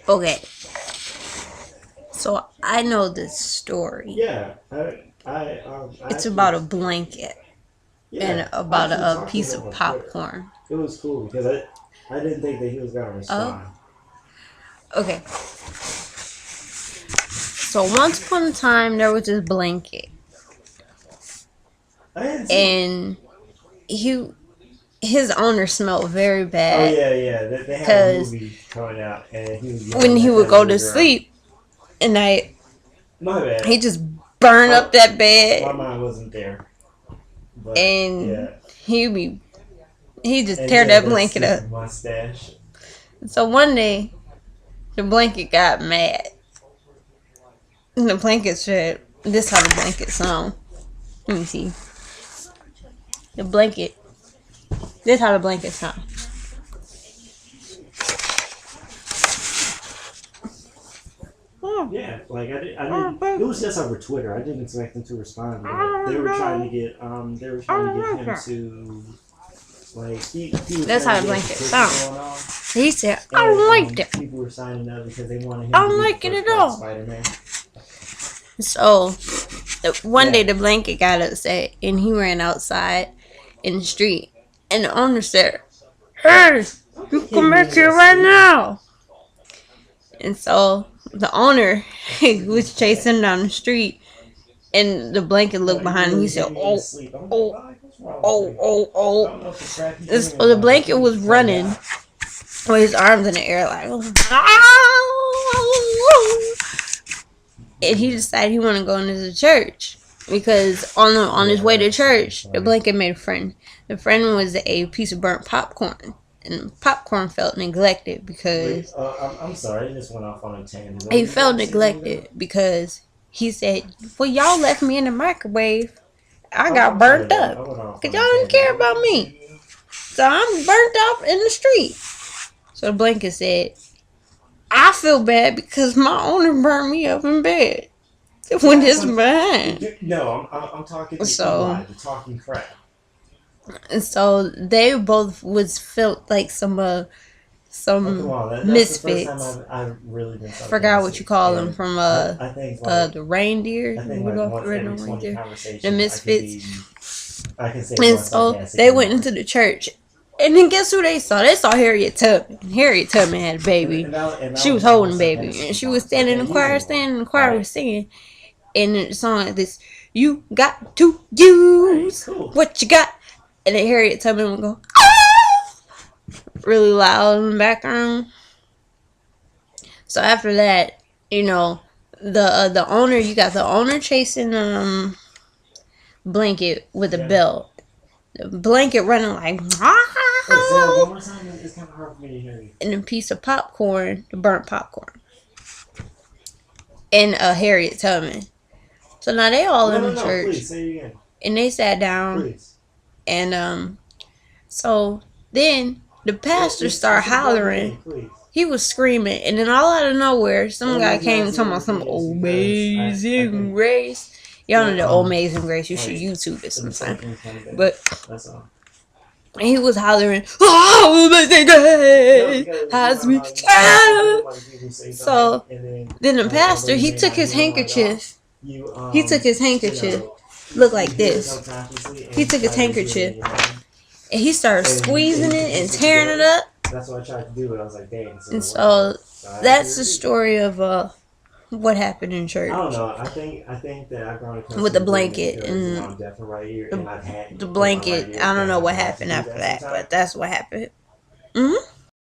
Okay, so I know this story. Yeah, I It's actually, about a blanket yeah, and I about actually a talked to piece him of on Twitter. popcorn. It was cool because I didn't think that he was gonna Oh, respond. okay. So once upon a time, there was this blanket, I didn't see it. and he his owner smelled very Oh bad yeah, yeah. They have a because movie coming out, and he was when yelling he at would that go little to girl. sleep at night, My bad. he just burned My up that my bed, mind wasn't there, but and yeah. he just And he tear has that that blanket up. stupid mustache. So one day, the blanket got mad, and the blanket said, "This how the blanket sound." Let me see. The blanket. This how the blanket sound. Yeah, like I didn't. It was just over Twitter. I didn't expect him to respond, but they were trying to get him to like he was That's trying how to the get a blanket petition sound. going on, He said, "I and don't like that. people were signing up because they wanted I him to don't be the like it first at Black all." Spider-Man. So one day Yeah. the blanket got upset and he ran outside in the street, and the owner said, "Hey, I you think he come knew back he here was right sleeping. now." And so the owner was chasing down the street, and the blanket No, looked he behind him. He really said, didn't mean to "Oh, sleep. I'm like, oh, why? What's wrong with oh, him? oh, I oh." don't know if the cracky And dreaming so the about, but blanket was he turned running out. with his arms in the air like, and he decided he wanted to go into the church because on his Yeah, way that to was super church, the funny. blanket made a friend. The friend was a piece of burnt popcorn, and popcorn felt neglected Wait, because I'm sorry, I just went off on a tangent. What were he you about felt to say, Linda? neglected because he said, "Well, y'all left me in the microwave. I got I'm sorry, burnt Linda. up I went off because on y'all a didn't tangent. care What were you about about to say me, again? so I'm burnt up in the street." So the blanket said, "I feel bad because my owner burned me up in bed when Yeah, it's but behind." no, I'm talking to So Eli, the talking crap. and so they both was felt like Oh come some on, that's the first time misfits. I've really been Forgot what you sarcastic, call them and from I think like the reindeer, Rudolph the once every Red-Nosed 20 Reindeer, the conversations misfits. I can say And one so sarcastic they went remark. into the church. And then guess who they saw? They saw Harriet Tubman. Harriet Tubman had a baby. And that She was was my holding most a baby. sarcastic And she was remark. So I standing in can't the use choir, anymore. standing in the choir Right? was singing. And the song like this, "You got to Right. use Cool. what you got." And then Harriet Tubman would go, "Ah!" really loud in the background. So after that, the owner, you got the owner chasing blanket with a Yeah. belt. The blanket running like Wait, say that one more time. It's kind of hard for me to hear you. and a piece of popcorn, the burnt popcorn, and a Harriet Tubman. So now they all No, in no, the no. church Please say it again. and they sat down Please. and so then the pastor started It's an important hollering. thing. Please. He was screaming, and then all out of nowhere, The some only guy reason I came say talking about some everything is because I amazing think grace. Y'all know yeah the Amazing Grace. You should like YouTube it the sometime. recycling kind of thing. But That's all. he was hollering, "Oh, amazing No, grace because you has know me how child." like people say something So and then then the like although pastor, you he may took not his hear them right off, handkerchief. you He took his you handkerchief, know looked you like hear it this. subconsciously and He you took his try to repeat it handkerchief in your mind and he started and squeezing you can it and piece it tearing it together. up. That's what I tried to do, but I was like, dang, it's in And the way. so So I had to that's the repeat it. story of what happened in I don't church know. I think that I've grown with accustomed the to doing it blanket because and I'm deaf in right ear and I've had the to put my right blanket. ear I don't know down what to happened do after that that, sometimes. but that's what happened. Hmm.